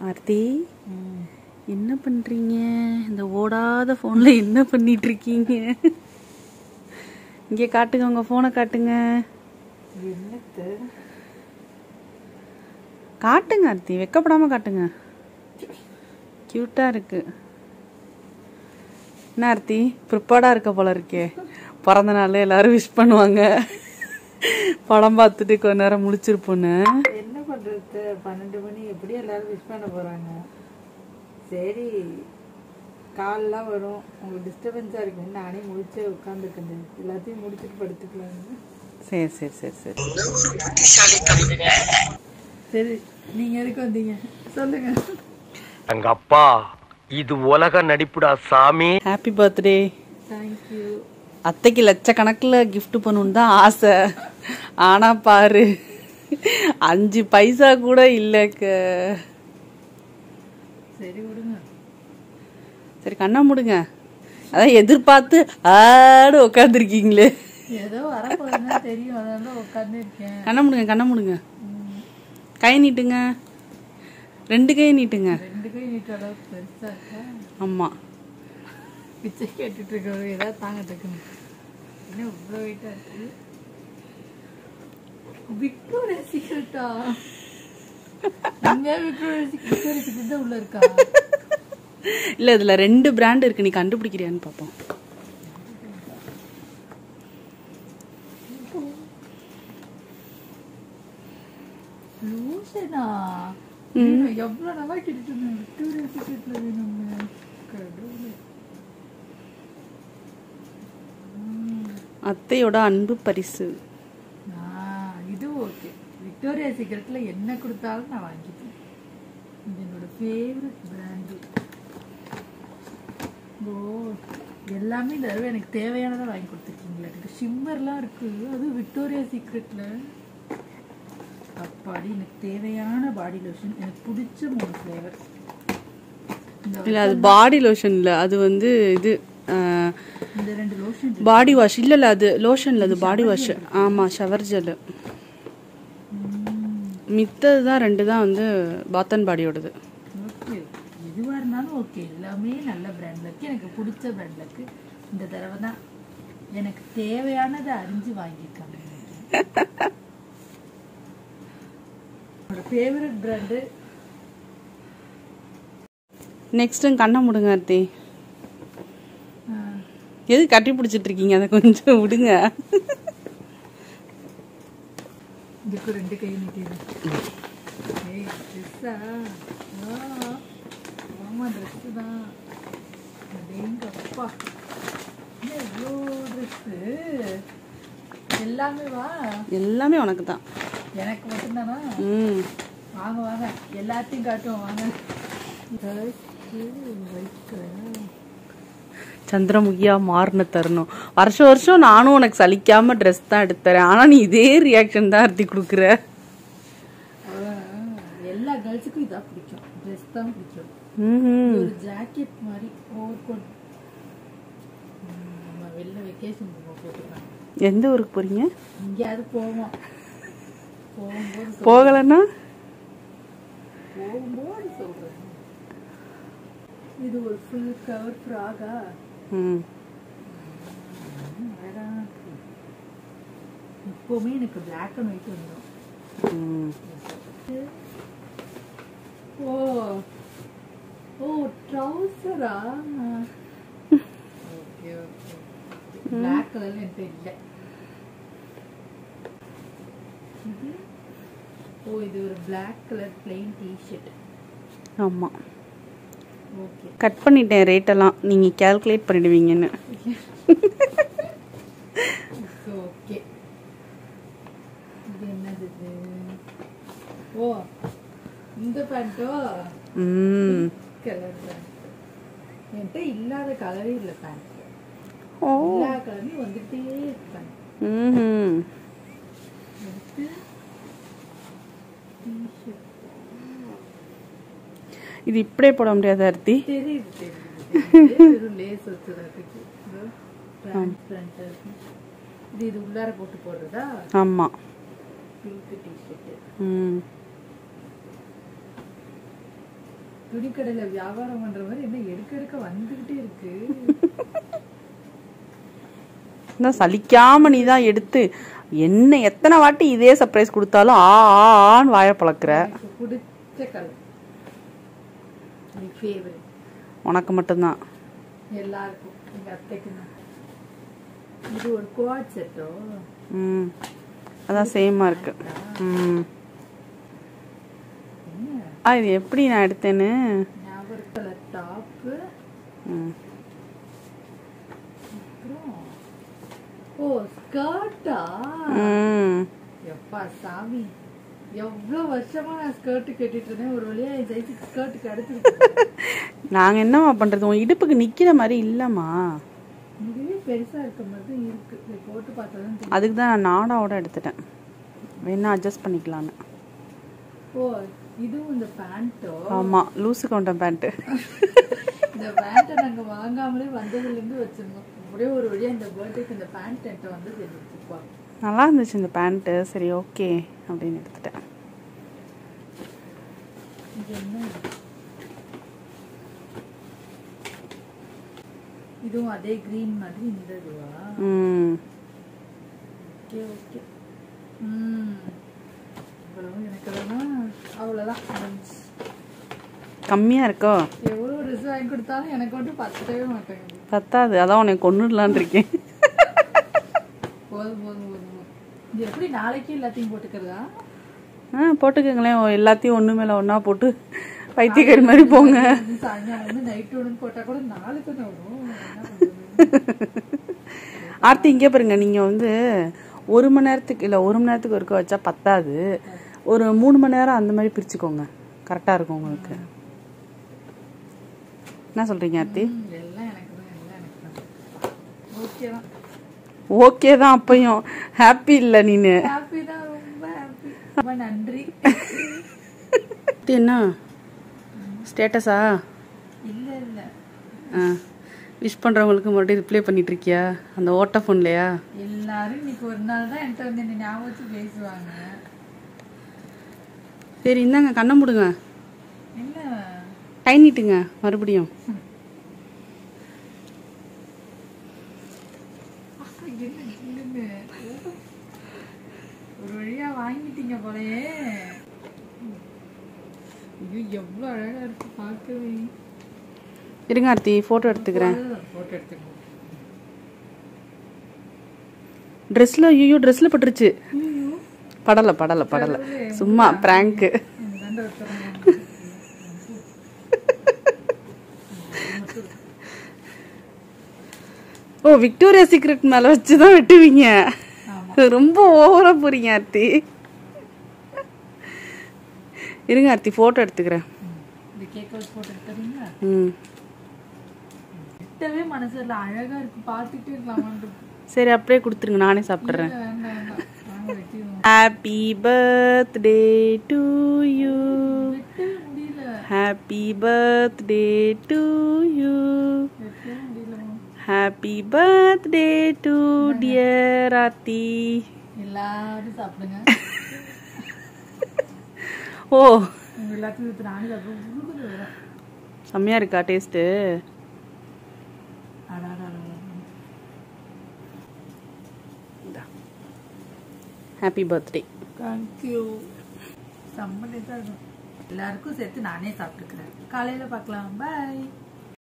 ஆர்த்தி என்ன பண்றீங்க? இந்த ஓடாத போன்ல என்ன பண்ணிட்டு இருக்கீங்க? இங்க காட்டுங்க, உங்க போனை காட்டுங்க. காட்டுங்க ஆர்த்தி, வெக்கப்படாம காட்டுங்க. கியூட்டா இருக்கு. என்ன ஆர்த்தி ப்ரிப்பேர்டா இருக்க போல இருக்கே. பிறந்த நாள் எல்லாரும் விஷ் பண்ணுவாங்க. படம் பார்த்துட்டு கொஞ்ச நேரம் முழிச்சிருப்போன்னு. என்ன பண்றது, 12 மணி எப்படி எல்லாரும் விஷ் பண்ண போறாங்க. சரி கால்லாம் வரும், உங்களுக்கு டிஸ்டர்பன்ஸா இருக்கு, நானே முடிச்சு உட்காந்துருக்கேன். எல்லாத்தையும் முடிச்சுட்டு படுத்துக்கலாங்க. சரி சரி சரி சரி சரி, நீங்க எதுக்கு வந்தீங்க சொல்லுங்க. எங்க அப்பா இது உலக நடிப்புடா சாமி. Happy birthday. தேங்க்யூ. அத்தைக்கு லட்சக்கணக்கில் கிஃப்ட் பண்ணணுன்னு தான் ஆசை. ஆனா பாரு 5 பைசா கூட இல்லைக்க. சரி விடுங்க. சரி கண்ணை மூடுங்க. அதான் எதிர்பார்த்து ஆடு உட்காந்துருக்கீங்களே. ஏதோ வரப்போதுன்னா தெரியும், அதனால உட்காந்து இருக்கேன். கண்ணை மூடுங்க, கண்ணை மூடுங்க. கை நீட்டுங்க, 2 கை நீட்டுங்க. 2 கை நீட்ட அளவுக்கு பெருசா இருக்கா? ஆமா. பிச்சை கேட்டுட்டு இருக்கவங்க ஏதாவது தாங்க டக்குன்னு. என்ன இவ்வளோ வெயிட்டா இருக்கு? விக்டோரியா சீக்ரெட்டா? விக்டோரியா சீக்ரெட் தான் உள்ள இருக்கா? இல்ல இதுல 2 பிராண்ட் இருக்கு, நீ கண்டுபிடிக்கிறியான்னு பாப்போம். லூசனா? எவ்வளவு நல்லா கேட்டுட்டு இருந்தேன், விக்டோரியா சீக்ரெட்ல வேணும்னு. கடவுளே. அத்தையோட அன்பு பரிசு. இது ஓகே. விக்டோரியா சீக்ரெட்ல என்ன கொடுத்தாலும் நான் வாங்கிப்பேன். இது என்னோட ஃபேவரட் பிராண்டு. ஓ, எல்லாமே இந்த தடவை எனக்கு தேவையானதான் வாங்கி கொடுத்துருக்கீங்களா? எனக்கு ஷிம்மர்லாம் இருக்கு, அதுவும் விக்டோரியா சீக்ரெட்ல. அப்பாடி, எனக்கு தேவையான பாடி லோஷன், எனக்கு பிடிச்ச 3 ஃப்ளேவர். இல்ல அது பாடி லோஷன் இல்ல, அது வந்து இது இந்த 2 லோஷன் பாடி வாஷ். இல்ல இல்ல அது லோஷன் இல்ல, அது பாடி வாஷ். ஆமா, ஷவர் ஜெல். மித்ததுதான் 2 தான் வந்து பாத் அண்ட் பாடியோடது. ஓகே, எதுவா இருந்தாலும் ஓகே, எல்லாமே நல்ல பிராண்ட்ல இருக்கு, எனக்கு பிடிச்ச பிராண்ட்ல இருக்கு. இந்த தடவை தான் எனக்கு தேவையானதை அறிஞ்சு வாங்கியிருக்காங்க. என்னோட ஃபேவரட் பிராண்டு. நெக்ஸ்ட் கண்ணை முடுங்க ஆர்த்தி. எது கட்டி பிடிச்சிட்டு இருக்கீங்க? அதை கொஞ்சம் விடுங்க. இதுக்கு 2 கை நீட்டிடுறேன். ஆமா, ட்ரெஸ் தான். அப்பா, எவ்வளோ ட்ரெஸ்ஸு. எல்லாமே வா, எல்லாமே உனக்கு தான். எனக்கு மட்டும்தானா? வாங்க வாங்க, எல்லாத்தையும் காட்டுவோம் வாங்க. சந்திரமுகியா மாறின தரணும். வருஷம் வருஷம் நானும் உனக்கு சலிக்காம ட்ரெஸ் தான் எடுத்துறேன். ஆனா நீ இதே ரியாக்ஷன் தான் அர்த்தி கொடுக்குற. எல்லா கேர்ள்ஸுக்கும் இதான் பிடிக்கும், ட்ரெஸ் தான் பிடிக்கும். ஒரு ஜாக்கெட் மாதிரி ஓவர் கோட். நம்ம வெளில வெக்கேஷன் போட்டுருக்காங்க. எந்த ஊருக்கு போறீங்க? எங்கேயாவது போவோம். போகலன்னா போகும்போது சொல்றேன். இது ஒரு ஃபுல் கவர் ஃப்ராகா. இப்பவுமே எனக்கு பிளாக் அண்ட் ஒயிட் வந்துடும். ஓ ஓ, ட்ரவுசரா? Okay okay. பிளாக் கலர்ல என்கிட்ட இல்லை. ஓ, இது ஒரு பிளாக் கலர் பிளெயின் டிஷர்ட். ஆமா, ஓகே. கட் பண்ணிட்டேன் ரேட்டெல்லாம், நீங்க கால்குலேட் பண்ணிடுவீங்கன்னு. ஓகே. இது என்னது? ஓ, இந்த பேண்டோ கலர் பேண்ட். என்கிட்ட இல்லாத கலரே இல்லை பேண்ட். எல்லா கலரையும் வந்துட்டே இருப்பாங்க. இது இப்படியே போட முடியாது அர்த்தி. தெரியுது தெரியுது. லேஸ் வச்சுருக்கு. இது உள்ளார போட்டு போடுறதா? ஆமா. Pink T shirt. துணிக்கடையில வியாபாரம் பண்ற மாதிரி என்ன எடுக்க வந்துகிட்டே இருக்கு. சலிக்காம நீ தான் எடுத்து என்ன எத்தனை வாட்டி இதே சர்ப்ரைஸ் கொடுத்தாலும் ஆன்னு வாய பழக்கிற. பிடிச்ச கலர் ஃபேவரட். உனக்கு மட்டும்தான். எல்லாருக்கும் எங்க அத்தைக்கு. இது ஒரு குவாட் செட்டோ. அதான் சேமா இருக்கு. இது எப்படி நான் எடுத்தேன்னு ஞாபகம் கலர் டாப். ஓ ஸ்கர்ட்டா. எப்பா சாமி, எவ்வளவு வருஷமா நான் ஸ்கர்ட் கட்டிட்டு இருந்தேன். ஒரு வழியா என் சைஸுக்கு ஸ்கர்ட் கிடைச்சிருக்கு. நாங்க என்னமா பண்றது, உன் இடுப்புக்கு நிக்கிற மாதிரி இல்லம்மா. இதுவே பெருசா இருக்க மாதிரி இருக்கு. போட்டு பார்த்தா அதுக்கு தான் நான் நாடாவோட எடுத்துட்டேன். வேணா அட்ஜஸ்ட் பண்ணிக்கலான்னு. ஓ இதுவும் இந்த பேண்டோ. ஆமா லூசு கவுண்டம் பேண்ட். இந்த பேண்ட்டை நாங்க வாங்காமலே வந்ததுல இருந்து வச்சிருந்தோம். ஒரே ஒரு வழியா இந்த பர்த்டேக்கு இந்த பேண்ட் என்கிட்ட வந்து சேர்த்துப்பா. நல்லா இருந்துச்சு இந்த பேண்ட். சரி ஓகே அப்படின்னு எடுத்துட்டேன். இது என்ன? இதுவும் அதே கிரீன் மாதிரி இந்த இதுவா? Okay okay. எனக்கு அவ்வளவுதான். கம்மியா இருக்கோ? எவ்வளவு ட்ரெஸ் வாங்கி கொடுத்தாலும் எனக்கு மட்டும் பத்தவே மாட்டேங்குது. பத்தாது, அதான் உனக்கு கொண்டுடலான்னு இருக்கேன். போதும் போதும் போதும். இது எப்படி நாளைக்கு எல்லாத்தையும் போட்டுக்கிறதா? போட்டுக்கங்களேன். எல்லாத்தையும் ஒண்ணு மேல ஒன்னா போட்டு பைத்தியக்காரி மாதிரி போங்க. சாயங்காலம் வந்து நைட் ஒன்று போட்டா கூட நாளைக்கு தான் வரும். ஆர்த்தி இங்கே பாருங்க, நீங்க வந்து 1 மணி நேரத்துக்கு இல்ல 1 மணி நேரத்துக்கு ஒருக்க வச்சா பத்தாது. ஒரு 3 மணி நேரம் அந்த மாதிரி பிரிச்சுக்கோங்க, கரெக்டா இருக்கும் உங்களுக்கு. என்ன சொல்றீங்க ஆர்த்தி? ஓகே தான். அப்பயும் ஹாப்பி இல்ல நீனு? ஹாப்பி தான், ரொம்ப ஹாப்பி. ரொம்ப நன்றி. என்ன ஸ்டேட்டஸா? இல்ல இல்ல, விஷ் பண்றவங்களுக்கு மறுபடியும் ரிப்ளை பண்ணிட்டு இருக்கியா அந்த ஓட்ட போன்லயா? எல்லாரும் இன்னைக்கு ஒரு நாள் தான் என்கிட்ட வந்து என்ன ஞாபகம் வச்சு பேசுவாங்க. சரி இந்தாங்க, கண்ணை மூடுங்க. என்ன கை நீட்டுங்க மறுபடியும். ஒரு வழியா வாங்கிட்டீங்க போலயே. ஐயோ எவ்வளவு அழகா இருக்கு பார்க்கவே. இருங்க ஆர்த்தி, போட்டோ எடுத்துக்கிறேன். போட்டோ எடுத்துக்கோ. ட்ரெஸ்ல ஐயோ ட்ரெஸ்ல பட்டுருச்சு. படல படல படல, சும்மா பிராங்க். ஓ விக்டோரியா சீக்ரெட் மேல வச்சுதான் வெட்டுவீங்க. ரொம்ப ஓவரா போறீங்க ஆர்த்தி. இருங்க ஆர்த்தி, போட்டோ எடுத்துக்கிறேன். மனசுல அழகா இருக்கு, பாத்துட்டே இருக்கலாமான்னு. சரி அப்படியே கொடுத்துருங்க, நானே சாப்பிட்டுறேன். Happy birthday to you, happy birthday to you, happy birthday to dear Aarthi. எல்லாரும் சாப்பிடுங்க. ஓ எல்லாத்தையும் நானே சாப்பிடுவேன். செம்மையா இருக்கா டேஸ்ட்? Happy birthday. தேங்க்யூ. செம்ம டேஸ்டா இருக்கும். எல்லாருக்கும் சேர்த்து நானே சாப்பிட்டுக்கிறேன். காலையில பார்க்கலாம். பாய்.